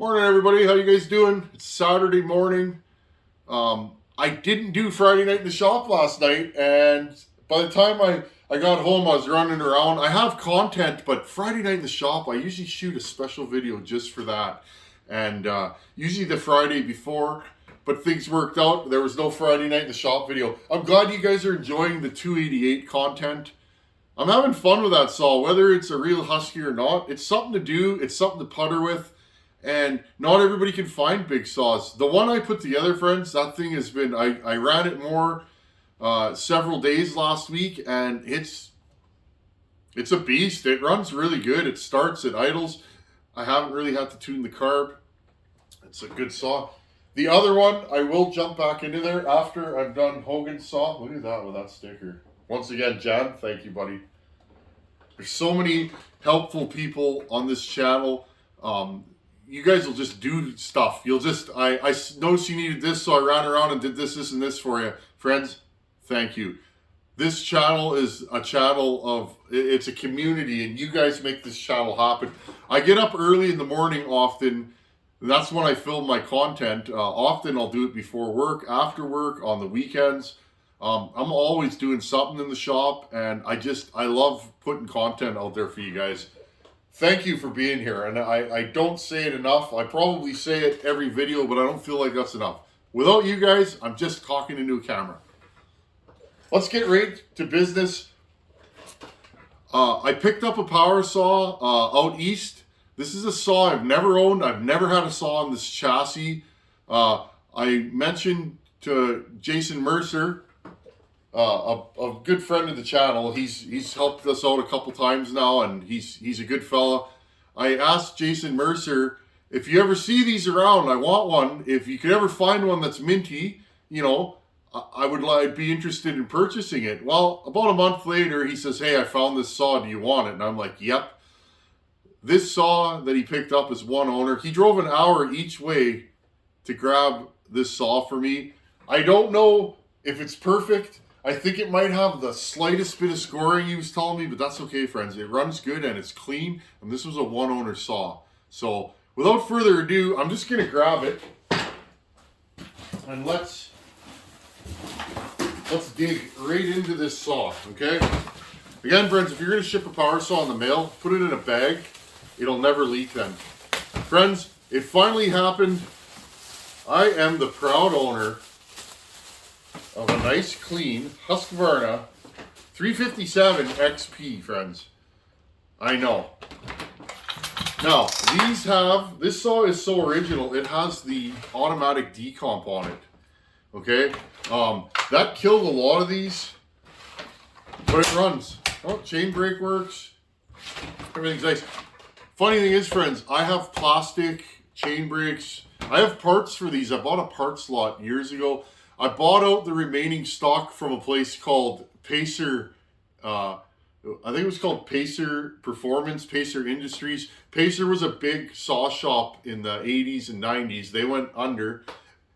Morning, everybody. How you guys doing? It's Saturday morning. I didn't do Friday night in the shop last night, and by the time I got home, I was running around. I have content, but Friday night in the shop, I usually shoot a special video just for that, and usually the Friday before, but things worked out. There was no Friday night in the shop video. I'm glad you guys are enjoying the 288 content. I'm having fun with that saw, whether it's a real Husky or not. It's something to do. It's something to putter with. And not everybody can find big saws. The one I put together, friends, that thing has been, I ran it more several days last week, and it's a beast. It runs really good. It starts, it idles. I haven't really had to tune the carb. It's a good saw. The other one, I will jump back into there after I've done Hogan's saw. Look at that with that sticker. Once again, Jan, thank you, buddy. There's so many helpful people on this channel. You guys will just do stuff. You'll just, I noticed you needed this, so I ran around and did this, and this for you. Friends, thank you. This channel is a channel of, it's a community, and you guys make this channel happen. I get up early in the morning often. That's when I film my content. Often I'll do it before work, after work, on the weekends. I'm always doing something in the shop, and I love putting content out there for you guys. Thank you for being here, and I don't say it enough. I probably say it every video, but I don't feel like that's enough. Without you guys, I'm just talking into a camera. Let's get right to business. I picked up a power saw out east. This is a saw I've never owned. I've never had a saw on this chassis. I mentioned to Jason Mercer, a good friend of the channel. He's helped us out a couple times now, and he's a good fella. I asked Jason Mercer, if you ever see these around, I want one. If you could ever find one that's minty, you know, I'd be interested in purchasing it. Well, about a month later, he says, hey, I found this saw. Do you want it? And I'm like, yep. This saw that he picked up is one owner. He drove an hour each way to grab this saw for me. I don't know if it's perfect. I think it might have the slightest bit of scoring, he was telling me, but that's okay, friends. It runs good and it's clean, and this was a one-owner saw. So, without further ado, I'm just going to grab it, and let's dig right into this saw, okay? Again, friends, if you're going to ship a power saw in the mail, put it in a bag. It'll never leak then. Friends, it finally happened. I am the proud owner of a nice, clean Husqvarna 357 XP, friends. I know. Now, this saw is so original, it has the automatic decomp on it. Okay? That killed a lot of these, but it runs. Oh, chain brake works. Everything's nice. Funny thing is, friends, I have plastic chain brakes. I have parts for these. I bought a parts lot years ago. I bought out the remaining stock from a place called Pacer. I think it was called Pacer Performance, Pacer Industries. Pacer was a big saw shop in the 80s and 90s. They went under.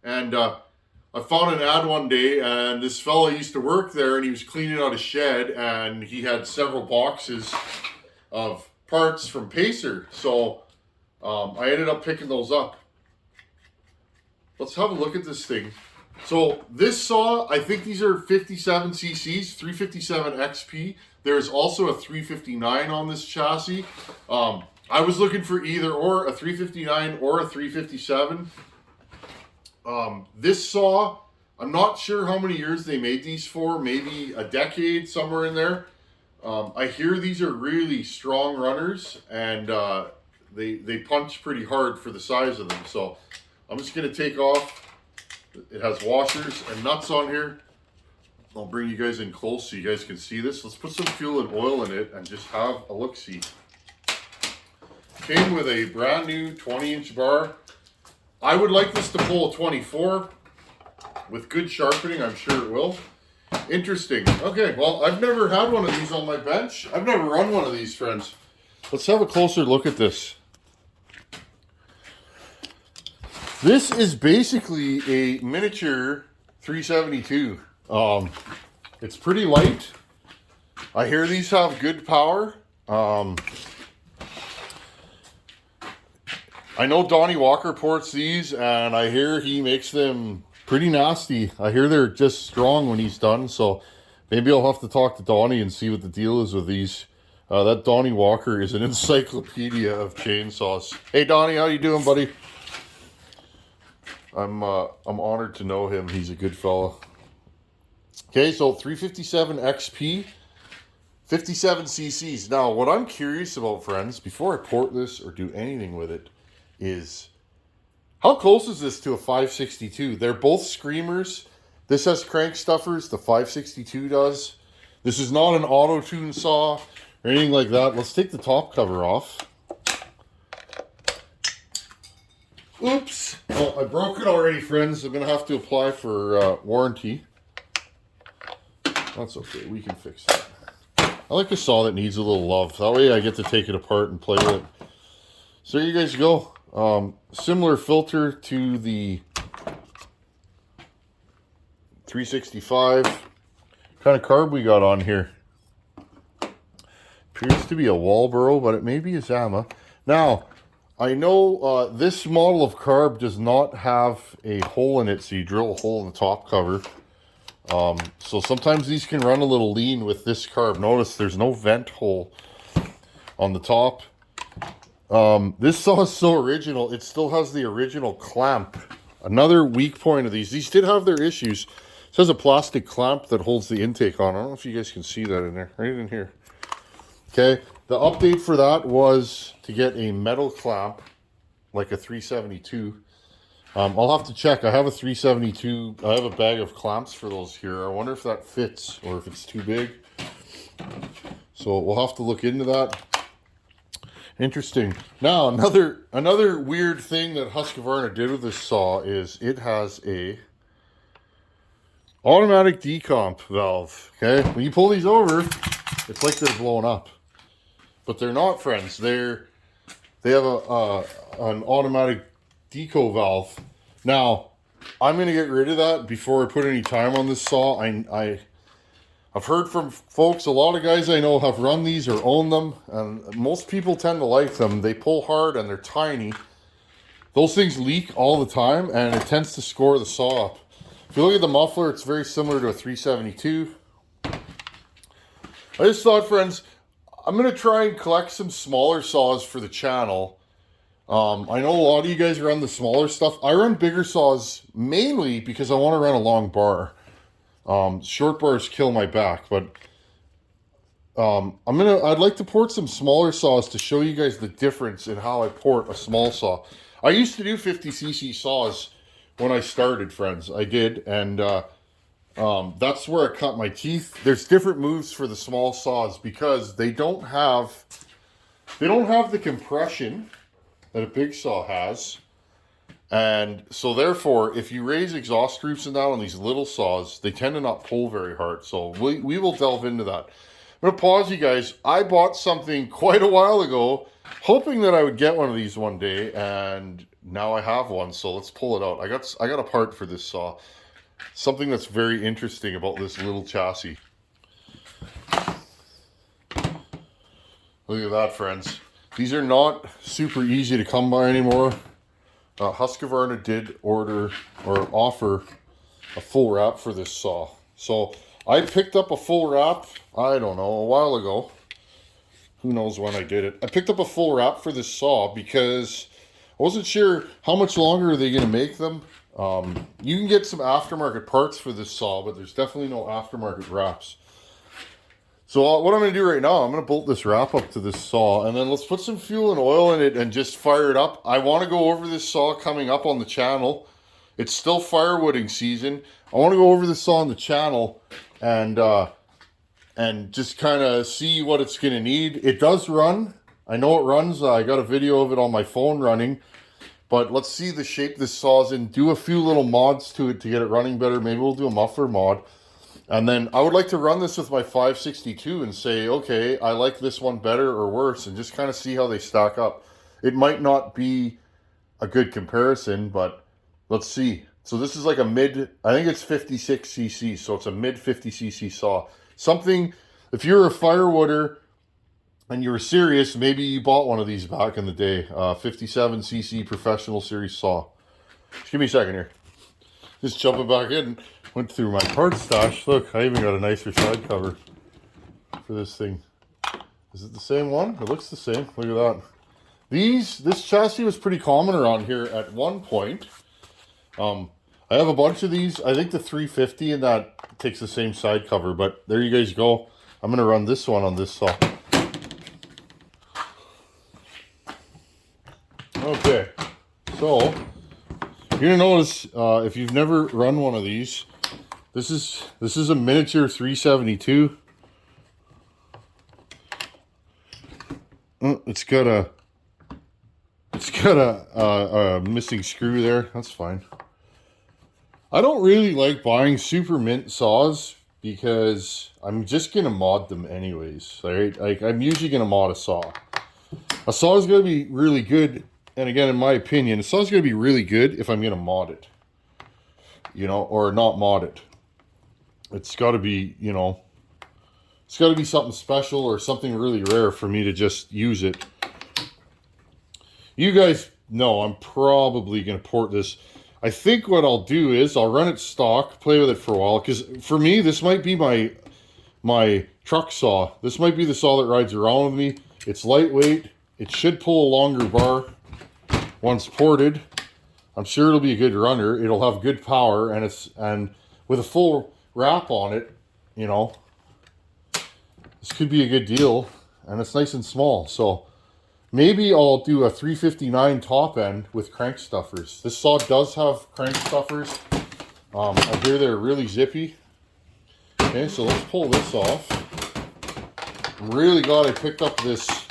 And I found an ad one day, and this fella used to work there, and he was cleaning out a shed, and he had several boxes of parts from Pacer. So I ended up picking those up. Let's have a look at this thing. So this saw, I think these are 57 cc's, 357 XP. There's also a 359 on this chassis. I was looking for either or, a 359 or a 357. This saw, I'm not sure how many years they made these for, maybe a decade, somewhere in there. I hear these are really strong runners, and they punch pretty hard for the size of them. So I'm just going to take off. It has washers and nuts on here. I'll bring you guys in close so you guys can see this. Let's put some fuel and oil in it and just have a look-see. Came with a brand new 20-inch bar. I would like this to pull a 24. With good sharpening, I'm sure it will. Interesting. Okay, well, I've never had one of these on my bench. I've never run one of these, friends. Let's have a closer look at this. This is basically a miniature 372. It's pretty light. I hear these have good power. I know Donnie Walker ports these, and I hear he makes them pretty nasty. I hear they're just strong when he's done, so maybe I'll have to talk to Donnie and see what the deal is with these. That Donnie Walker is an encyclopedia of chainsaws. Hey Donnie, how you doing, buddy? I'm honored to know him. He's a good fella. Okay, so 357 XP, 57 cc's. Now, what I'm curious about, friends, before I port this or do anything with it, is how close is this to a 562? They're both screamers. This has crank stuffers. The 562 does. This is not an auto-tune saw or anything like that. Let's take the top cover off. Oops. Oh, I broke it already, friends. I'm going to have to apply for warranty. That's okay. We can fix that. I like a saw that needs a little love. That way I get to take it apart and play with it. So there you guys go. Similar filter to the 365. Kind of carb we got on here. Appears to be a Walboro, but it may be a Zama. Now, I know this model of carb does not have a hole in it, so you drill a hole in the top cover. So sometimes these can run a little lean with this carb. Notice there's no vent hole on the top. This saw is so original, it still has the original clamp. Another weak point of these did have their issues. It has a plastic clamp that holds the intake on. I don't know if you guys can see that in there, right in here. Okay, the update for that was to get a metal clamp, like a 372. I'll have to check. I have a 372. I have a bag of clamps for those here. I wonder if that fits or if it's too big. So we'll have to look into that. Interesting. Now, another weird thing that Husqvarna did with this saw is it has a automatic decomp valve. Okay, when you pull these over, it's like they're blown up, but they're not, friends. They have an automatic deco valve. Now, I'm gonna get rid of that before I put any time on this saw. I've heard from folks, a lot of guys I know have run these or own them, and most people tend to like them. They pull hard and they're tiny. Those things leak all the time, and it tends to score the saw up. If you look at the muffler, it's very similar to a 372. I just thought, friends, I'm going to try and collect some smaller saws for the channel. I know a lot of you guys run the smaller stuff. I run bigger saws mainly because I want to run a long bar. Short bars kill my back, but I'd like to port some smaller saws to show you guys the difference in how I port a small saw. I used to do 50cc saws when I started, friends. I did, and that's where I cut my teeth. There's different moves for the small saws because they don't have the compression that a big saw has. And so therefore, if you raise exhaust groups and that on these little saws, they tend to not pull very hard. So we will delve into that. I'm going to pause you guys. I bought something quite a while ago, hoping that I would get one of these one day, and now I have one. So let's pull it out. I got a part for this saw. Something that's very interesting about this little chassis. Look at that, friends. These are not super easy to come by anymore. Husqvarna did order or offer a full wrap for this saw. So I picked up a full wrap, I don't know, a while ago. Who knows when I did it. I picked up a full wrap for this saw because I wasn't sure how much longer are they going to make them. You can get some aftermarket parts for this saw, but there's definitely no aftermarket wraps. So what I'm going to do right now, I'm going to bolt this wrap up to this saw, and then let's put some fuel and oil in it and just fire it up. I want to go over this saw coming up on the channel. It's still firewooding season. I want to go over this saw on the channel and just kind of see what it's going to need. It does run. I know it runs. I got a video of it on my phone running. But let's see the shape this saw's in. Do a few little mods to it to get it running better. Maybe we'll do a muffler mod. And then I would like to run this with my 562 and say, okay, I like this one better or worse, and just kind of see how they stack up. It might not be a good comparison, but let's see. So this is like a mid, I think it's 56cc, so it's a mid 50cc saw. Something, if you're a firewooder and you were serious, maybe you bought one of these back in the day. 57cc Professional Series saw. Just give me a second here. Just jumping back in. Went through my parts stash. Look, I even got a nicer side cover for this thing. Is it the same one? It looks the same. Look at that. This chassis was pretty common around here at one point. I have a bunch of these. I think the 350 and that takes the same side cover, but there you guys go. I'm going to run this one on this saw. Okay, so you're going to notice, if you've never run one of these, this is a miniature 372. Oh, it's got a missing screw there. That's fine. I don't really like buying super mint saws because I'm just gonna mod them anyways. Right? Like, I'm usually gonna mod a saw. A saw is gonna be really good, and again, in my opinion, a saw is gonna be really good if I'm gonna mod it. You know, or not mod it. It's got to be, you know, it's got to be something special or something really rare for me to just use it. You guys know I'm probably going to port this. I think what I'll do is I'll run it stock, play with it for a while, because for me, this might be my truck saw. This might be the saw that rides around with me. It's lightweight. It should pull a longer bar once ported. I'm sure it'll be a good runner. It'll have good power, and with a full wrap on it, you know, this could be a good deal, and it's nice and small. So maybe I'll do a 359 top end with crank stuffers. This saw does have crank stuffers. I hear they're really zippy. Okay, so let's pull this off. Really glad I picked up this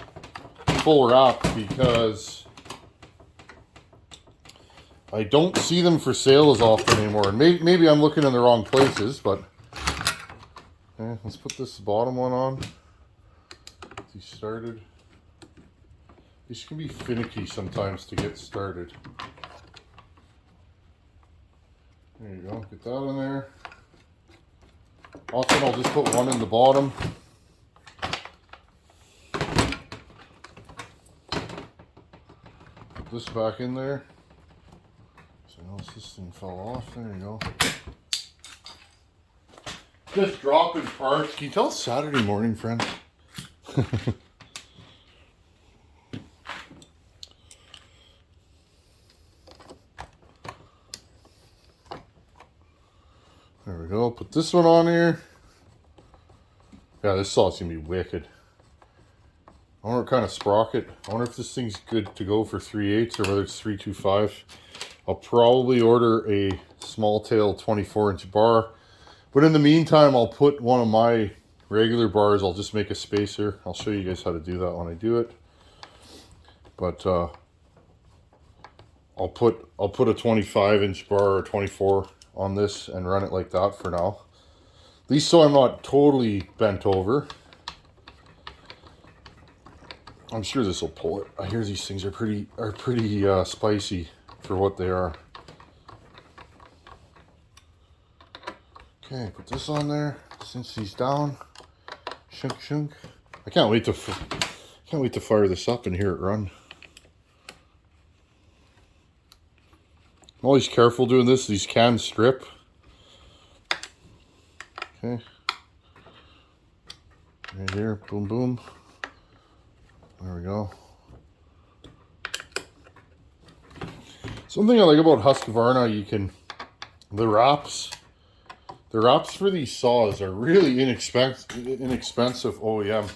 full wrap because I don't see them for sale as often anymore. And maybe I'm looking in the wrong places, but okay, let's put this bottom one on. Get these started. These can be finicky sometimes to get started. There you go, get that in there. Often I'll just put one in the bottom. Put this back in there. Notice this thing fell off. There you go. Just dropping parts. Can you tell it's Saturday morning, friends? There we go. Put this one on here. Yeah, this saw's gonna be wicked. I wonder what kind of sprocket. I wonder if this thing's good to go for 3/8 or whether it's 325. I'll probably order a small tail 24-inch bar, but in the meantime, I'll put one of my regular bars. I'll just make a spacer. I'll show you guys how to do that when I do it. But I'll put a 25-inch bar or 24 on this and run it like that for now. At least so I'm not totally bent over. I'm sure this will pull it. I hear these things are pretty spicy for what they are. Okay, put this on there. Since he's down, shunk shunk. I can't wait to fire this up and hear it run. I'm always careful doing this. These can strip. Okay. Right here, boom boom. There we go. Something I like about Husqvarna, the wraps for these saws are really inexpensive OEM.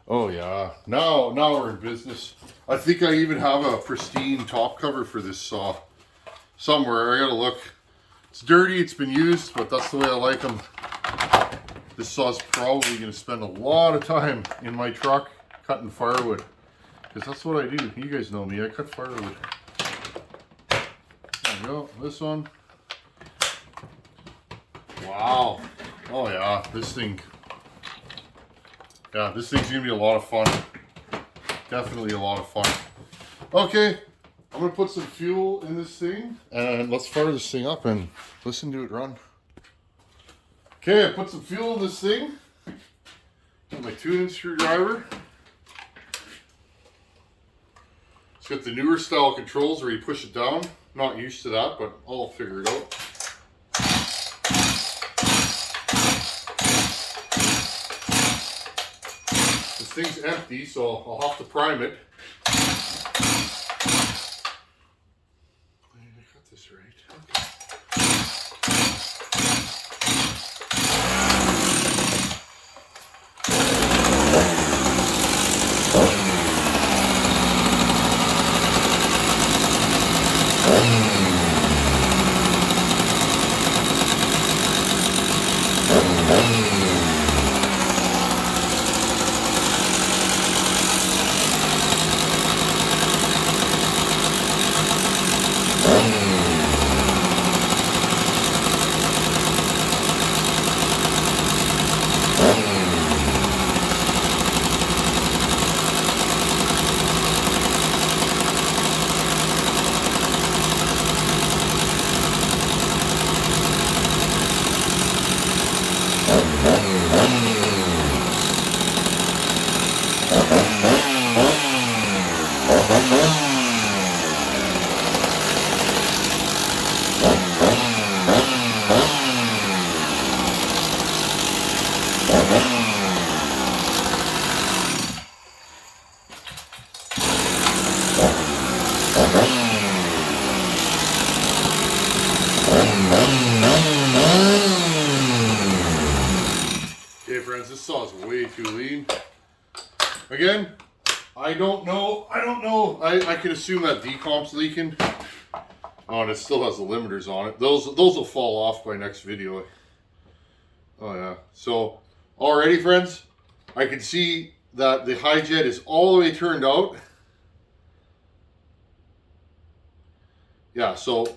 Oh yeah, now we're in business. I think I even have a pristine top cover for this saw somewhere. I gotta look. It's dirty, it's been used, but that's the way I like them. This saw's probably gonna spend a lot of time in my truck cutting firewood, because that's what I do. You guys know me, I cut firewood. There we go, this one. Wow. Oh yeah, this thing's gonna be a lot of fun. Definitely a lot of fun. Okay, I'm gonna put some fuel in this thing and let's fire this thing up and listen to it run. Okay, I put some fuel in this thing. Got my 2-inch screwdriver. got the newer style controls where you push it down. Not used to that, but I'll figure it out. This thing's empty, so I'll have to prime it. I got this right. Okay. Okay, friends, this saw is way too lean. Again, I don't know. I can assume that decomp's leaking. Oh, and it still has the limiters on it. Those will fall off by next video. Oh yeah. So already, friends, I can see that the Hi-Jet is all the way turned out. Yeah, so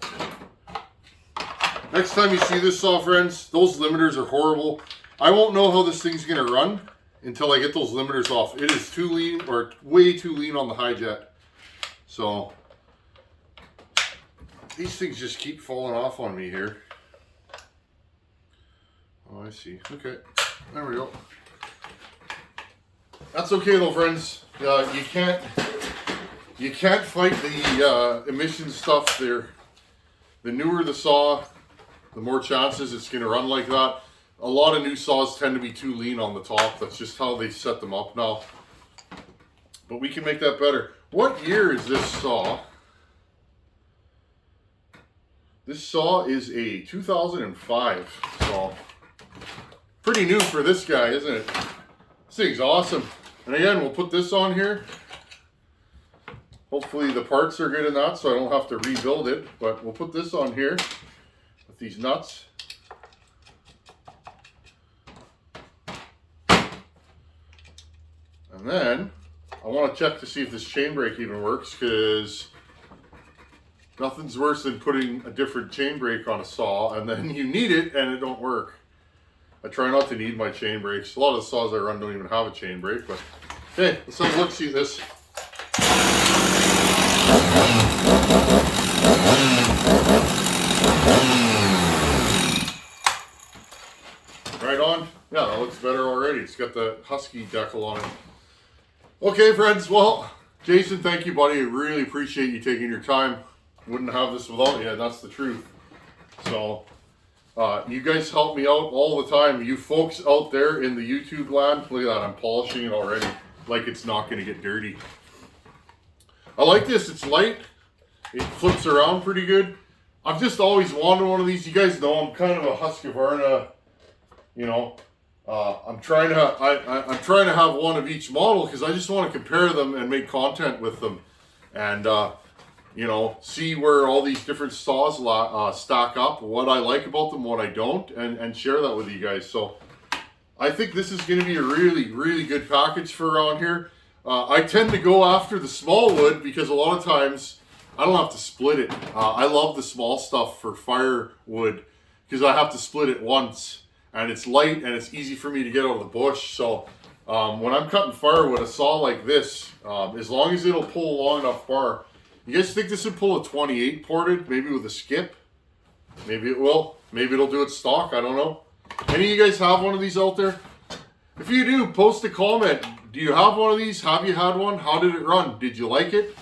next time you see this saw, friends, those limiters are horrible. I won't know how this thing's gonna run until I get those limiters off. It is too lean, or way too lean on the Hi-Jet. So these things just keep falling off on me here. Oh, I see. Okay, there we go. That's okay though, friends. You can't fight the emission stuff there. The newer the saw, the more chances it's gonna run like that. A lot of new saws tend to be too lean on the top. That's just how they set them up now. But we can make that better. What year is this saw? This saw is a 2005 saw. Pretty new for this guy, isn't it? This thing's awesome. And again, we'll put this on here. Hopefully the parts are good enough so I don't have to rebuild it. But we'll put this on here with these nuts. And then I want to check to see if this chain brake even works, because nothing's worse than putting a different chain brake on a saw and then you need it and it don't work. I try not to need my chain brakes. A lot of the saws I run don't even have a chain brake, but okay, let's have a look, see this. Right on. Yeah, that looks better already. It's got the Husky decal on it. Okay, friends. Well, Jason, thank you, buddy. I really appreciate you taking your time. Wouldn't have this without you, and that's the truth. So, you guys help me out all the time. You folks out there in the YouTube land, look at that. I'm polishing it already like it's not going to get dirty. I like this. It's light. It flips around pretty good. I've just always wanted one of these. You guys know I'm kind of a Husqvarna, you know. I'm trying to have one of each model because I just want to compare them and make content with them, and you know, see where all these different saws stack up, what I like about them, what I don't, and share that with you guys. So I think this is going to be a really, really good package for around here. I tend to go after the small wood because a lot of times I don't have to split it. I love the small stuff for firewood because I have to split it once. And it's light and it's easy for me to get out of the bush. So when I'm cutting firewood, a saw like this, as long as it'll pull a long enough bar. You guys think this would pull a 28 ported, maybe with a skip? Maybe it will. Maybe it'll do it stock. I don't know. Any of you guys have one of these out there? If you do, post a comment. Do you have one of these? Have you had one? How did it run? Did you like it?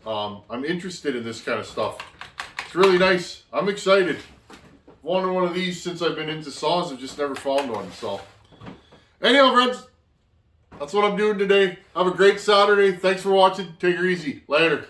I'm interested in this kind of stuff. It's really nice. I'm excited. Wanted one of these since I've been into saws. I've just never found one. So, anyhow, friends, that's what I'm doing today. Have a great Saturday. Thanks for watching. Take her easy. Later.